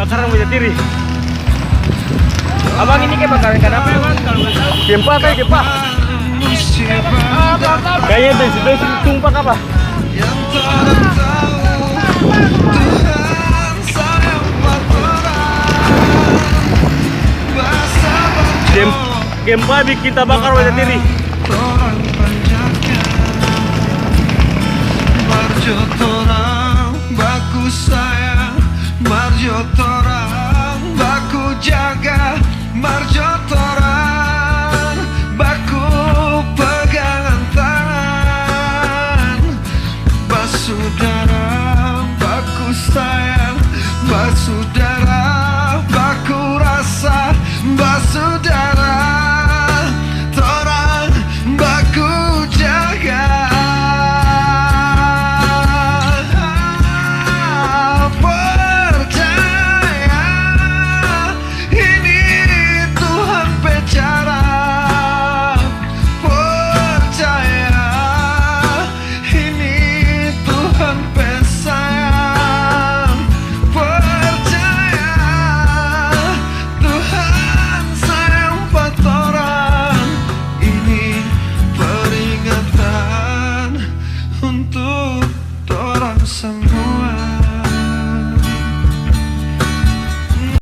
kebakaran Jatiri. Abang ini kebakaran kenapa ya bang? Kalau nggak tahu. Gempa kayak gempa. Kayaknya bensin tumpah apa? Gempa bikin kita bakar Jatiri. Marjo torang baku sayang, marjo torang baku jaga, marjo torang baku pegangan tangan, basudara baku sayang, basudara baku rasa, basudara torang baku jaga. Untuk orang semua.